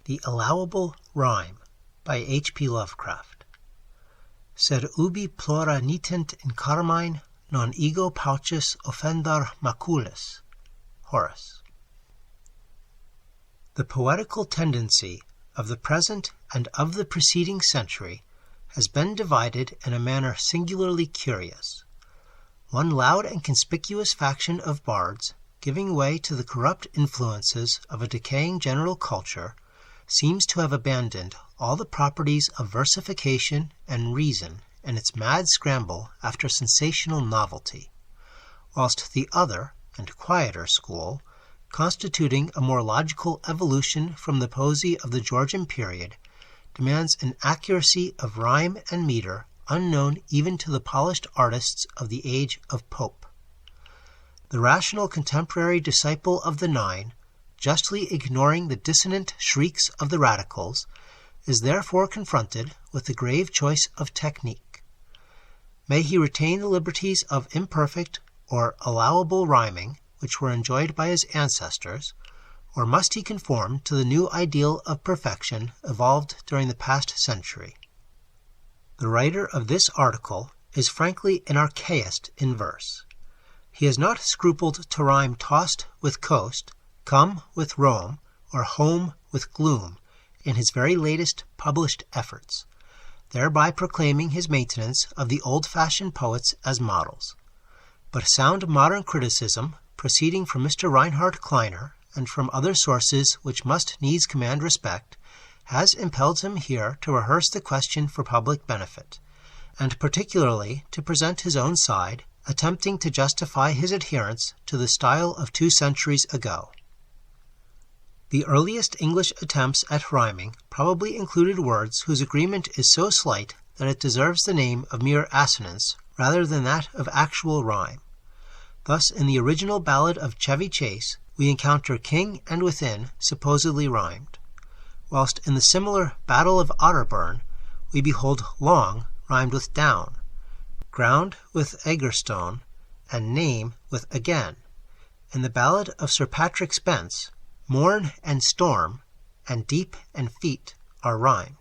The Allowable Rhyme by H.P. Lovecraft. Sed ubi plura nitent in carmine, non ego paucis offendar maculis. Horace. The poetical tendency of the present and of the preceding century has been divided in a manner singularly curious. One loud and conspicuous faction of bards, giving way to the corrupt influences of a decaying general culture, seems to have abandoned all the properties of versification and reason in its mad scramble after sensational novelty, whilst the other and quieter school, constituting a more logical evolution from the poesy of the Georgian period, demands an accuracy of rhyme and metre unknown even to the polished artists of the age of Pope. The rational contemporary disciple of the Nine, justly ignoring the dissonant shrieks of the radicals, is therefore confronted with the grave choice of technique. May he retain the liberties of imperfect or allowable rhyming which were enjoyed by his ancestors, or must he conform to the new ideal of perfection evolved during the past century? The writer of this article is frankly an archaist in verse. He has not scrupled to rhyme tossed with coast, come with Rome, or home with gloom in his very latest published efforts, thereby proclaiming his maintenance of the old-fashioned poets as models. But sound modern criticism, proceeding from Mr. Rheinhart Kleiner and from other sources which must needs command respect, has impelled him here to rehearse the question for public benefit, and particularly to present his own side, attempting to justify his adherence to the style of 2 centuries ago. The earliest English attempts at rhyming probably included words whose agreement is so slight that it deserves the name of mere assonance rather than that of actual rhyme. Thus, in the original ballad of Chevy Chase, we encounter king and within supposedly rhymed, whilst in the similar Battle of Otterburn we behold long rhymed with down, ground with Egerstone, and name with again. In the ballad of Sir Patrick Spens, morn and storm, and deep and feet are rhymed.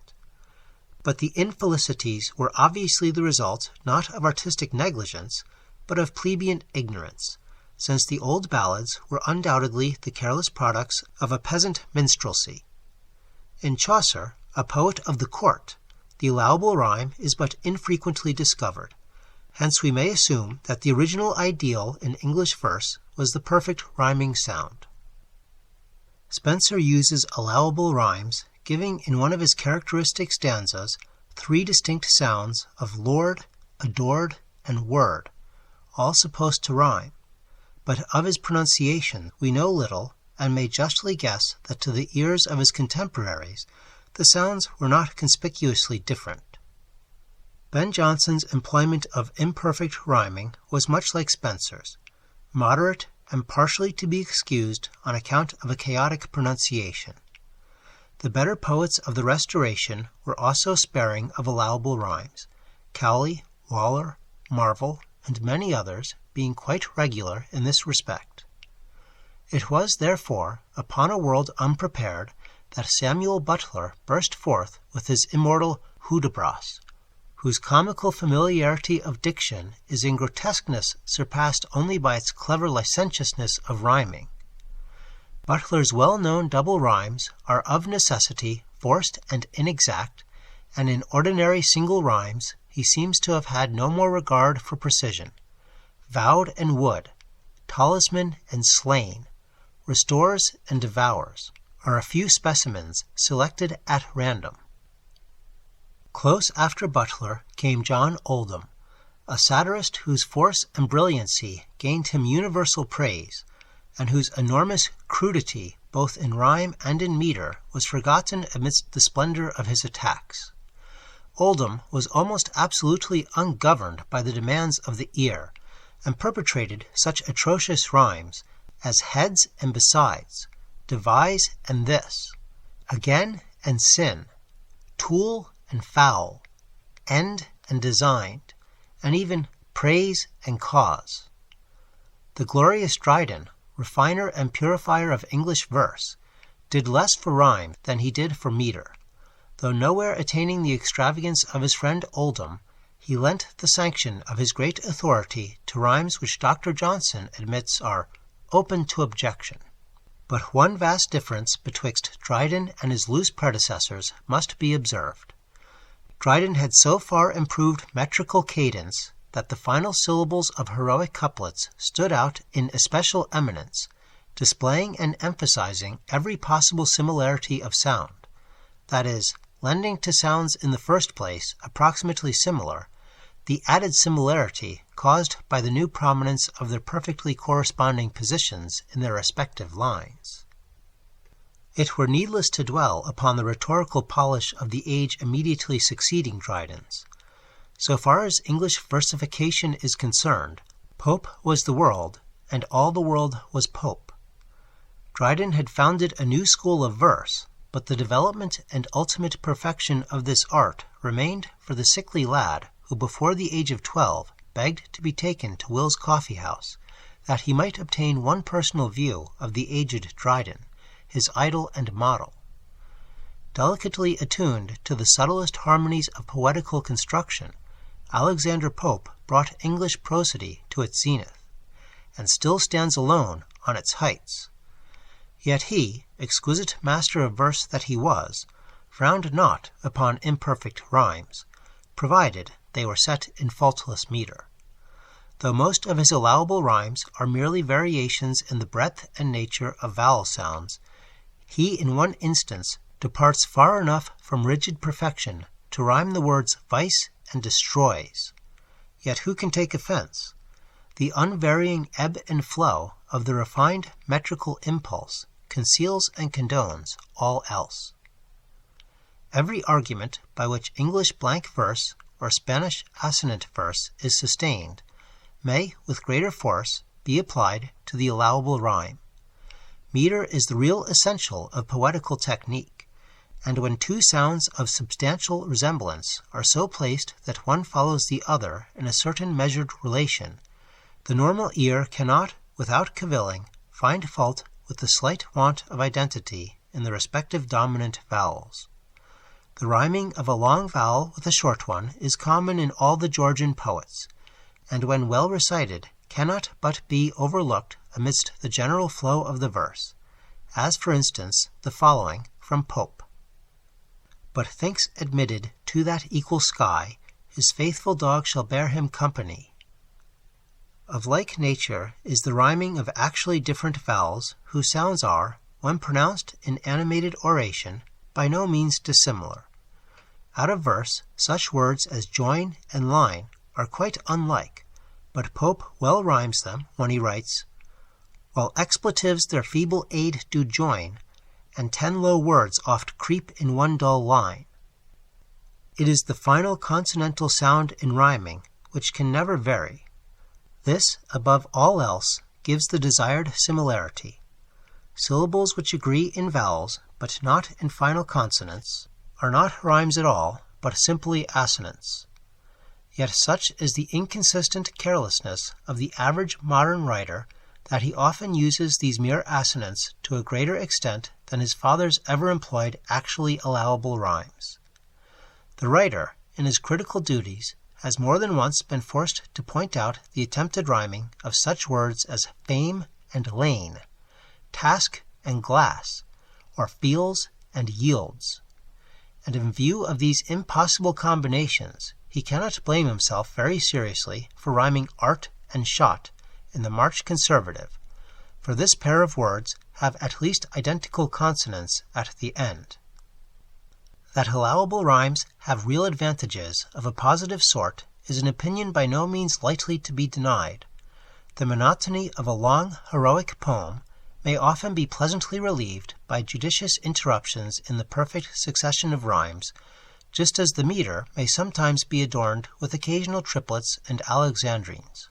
But the infelicities were obviously the result not of artistic negligence, but of plebeian ignorance, since the old ballads were undoubtedly the careless products of a peasant minstrelsy. In Chaucer, a poet of the court, the allowable rhyme is but infrequently discovered. Hence we may assume that the original ideal in English verse was the perfect rhyming sound. Spenser uses allowable rhymes, giving in one of his characteristic stanzas 3 distinct sounds of lord, adored, and word, all supposed to rhyme. But of his pronunciation we know little, and may justly guess that to the ears of his contemporaries the sounds were not conspicuously different. Ben Jonson's employment of imperfect rhyming was much like Spenser's, moderate and partially to be excused on account of a chaotic pronunciation. The better poets of the Restoration were also sparing of allowable rhymes, Cowley, Waller, Marvell, and many others being quite regular in this respect. It was, therefore, upon a world unprepared that Samuel Butler burst forth with his immortal Hudibras, whose comical familiarity of diction is in grotesqueness surpassed only by its clever licentiousness of rhyming. Butler's well-known double rhymes are of necessity forced and inexact, and in ordinary single rhymes he seems to have had no more regard for precision. Vowed and would, talisman and slain, restores and devours, are a few specimens selected at random. Close after Butler came John Oldham, a satirist whose force and brilliancy gained him universal praise, and whose enormous crudity both in rhyme and in metre was forgotten amidst the splendor of his attacks. Oldham was almost absolutely ungoverned by the demands of the ear, and perpetrated such atrocious rhymes as heads and besides, devise and this, again and sin, tool and foul, end and designed, and even praise and cause. The glorious Dryden, refiner and purifier of English verse, did less for rhyme than he did for metre. Though nowhere attaining the extravagance of his friend Oldham, he lent the sanction of his great authority to rhymes which Dr. Jonson admits are open to objection. But one vast difference betwixt Dryden and his loose predecessors must be observed. Dryden had so far improved metrical cadence that the final syllables of heroic couplets stood out in especial eminence, displaying and emphasizing every possible similarity of sound, that is, lending to sounds in the first place approximately similar, the added similarity caused by the new prominence of their perfectly corresponding positions in their respective lines. It were needless to dwell upon the rhetorical polish of the age immediately succeeding Dryden's. So far as English versification is concerned, Pope was the world, and all the world was Pope. Dryden had founded a new school of verse, but the development and ultimate perfection of this art remained for the sickly lad who before the age of 12 begged to be taken to Will's coffee-house, that he might obtain one personal view of the aged Dryden, his idol and model. Delicately attuned to the subtlest harmonies of poetical construction, Alexander Pope brought English prosody to its zenith, and still stands alone on its heights. Yet he, exquisite master of verse that he was, frowned not upon imperfect rhymes, provided they were set in faultless metre. Though most of his allowable rhymes are merely variations in the breadth and nature of vowel sounds, he in one instance departs far enough from rigid perfection to rhyme the words vice and destroys. Yet who can take offense? The unvarying ebb and flow of the refined metrical impulse conceals and condones all else. Every argument by which English blank verse or Spanish assonant verse is sustained may, with greater force, be applied to the allowable rhyme. Metre is the real essential of poetical technique, and when two sounds of substantial resemblance are so placed that one follows the other in a certain measured relation, the normal ear cannot, without cavilling, find fault with the slight want of identity in the respective dominant vowels. The rhyming of a long vowel with a short one is common in all the Georgian poets, and when well recited cannot but be overlooked amidst the general flow of the verse, as for instance the following from Pope. But thinks admitted to that equal sky, his faithful dog shall bear him company. Of like nature is the rhyming of actually different vowels whose sounds are, when pronounced in animated oration, by no means dissimilar. Out of verse, such words as join and line are quite unlike, but Pope well rhymes them when he writes, while expletives their feeble aid do join, and 10 low words oft creep in one dull line. It is the final consonantal sound in rhyming which can never vary. This, above all else, gives the desired similarity. Syllables which agree in vowels, but not in final consonants, are not rhymes at all, but simply assonants. Yet such is the inconsistent carelessness of the average modern writer that he often uses these mere assonants to a greater extent than his fathers ever employed actually allowable rhymes. The writer, in his critical duties, has more than once been forced to point out the attempted rhyming of such words as fame and lane, task and glass, or feels and yields. And in view of these impossible combinations, he cannot blame himself very seriously for rhyming art and shot in the March Conservative, for this pair of words have at least identical consonants at the end. That allowable rhymes have real advantages of a positive sort is an opinion by no means lightly to be denied. The monotony of a long, heroic poem may often be pleasantly relieved by judicious interruptions in the perfect succession of rhymes, just as the metre may sometimes be adorned with occasional triplets and alexandrines.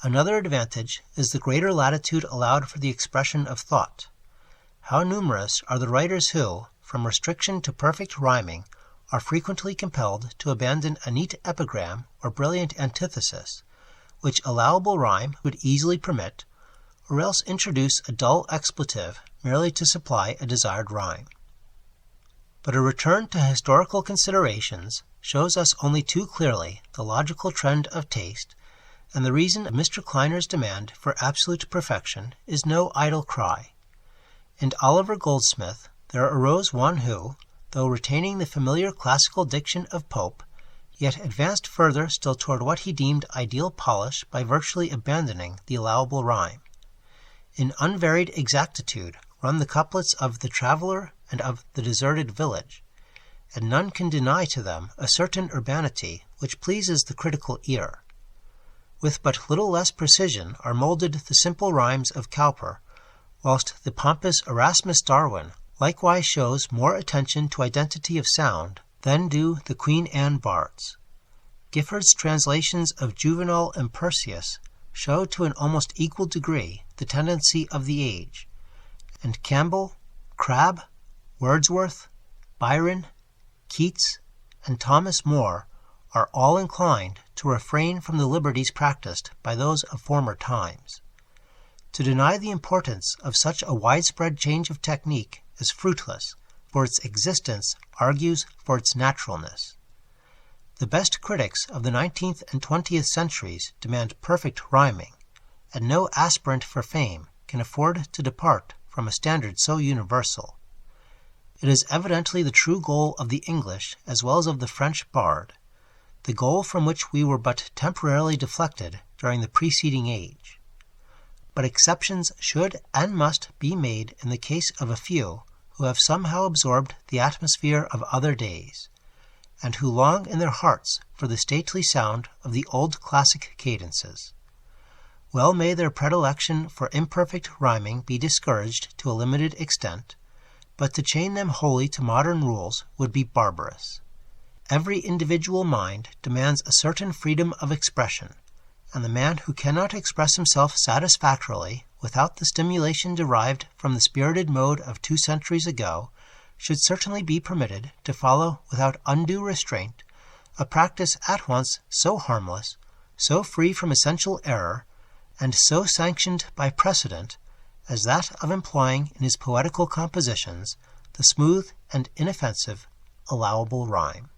Another advantage is the greater latitude allowed for the expression of thought. How numerous are the writers who, from restriction to perfect rhyming, are frequently compelled to abandon a neat epigram or brilliant antithesis, which allowable rhyme would easily permit, or else introduce a dull expletive merely to supply a desired rhyme. But a return to historical considerations shows us only too clearly the logical trend of taste, and the reason of Mr. Kleiner's demand for absolute perfection is no idle cry. In Oliver Goldsmith there arose one who, though retaining the familiar classical diction of Pope, yet advanced further still toward what he deemed ideal polish by virtually abandoning the allowable rhyme. In unvaried exactitude run the couplets of The Traveller and of The Deserted Village, and none can deny to them a certain urbanity which pleases the critical ear. With but little less precision are moulded the simple rhymes of Cowper, whilst the pompous Erasmus Darwin likewise shows more attention to identity of sound than do the Queen Anne bards. Gifford's translations of Juvenal and Persius show to an almost equal degree the tendency of the age, and Campbell, Crabbe, Wordsworth, Byron, Keats, and Thomas More are all inclined to refrain from the liberties practiced by those of former times. To deny the importance of such a widespread change of technique is fruitless, for its existence argues for its naturalness. The best critics of the 19th and 20th centuries demand perfect rhyming, and no aspirant for fame can afford to depart from a standard so universal. It is evidently the true goal of the English as well as of the French bard, the goal from which we were but temporarily deflected during the preceding age. But exceptions should and must be made in the case of a few who have somehow absorbed the atmosphere of other days, and who long in their hearts for the stately sound of the old classic cadences. Well may their predilection for imperfect rhyming be discouraged to a limited extent, but to chain them wholly to modern rules would be barbarous. Every individual mind demands a certain freedom of expression, and the man who cannot express himself satisfactorily without the stimulation derived from the spirited mode of 2 centuries ago should certainly be permitted to follow without undue restraint a practice at once so harmless, so free from essential error, and so sanctioned by precedent as that of employing in his poetical compositions the smooth and inoffensive allowable rhyme.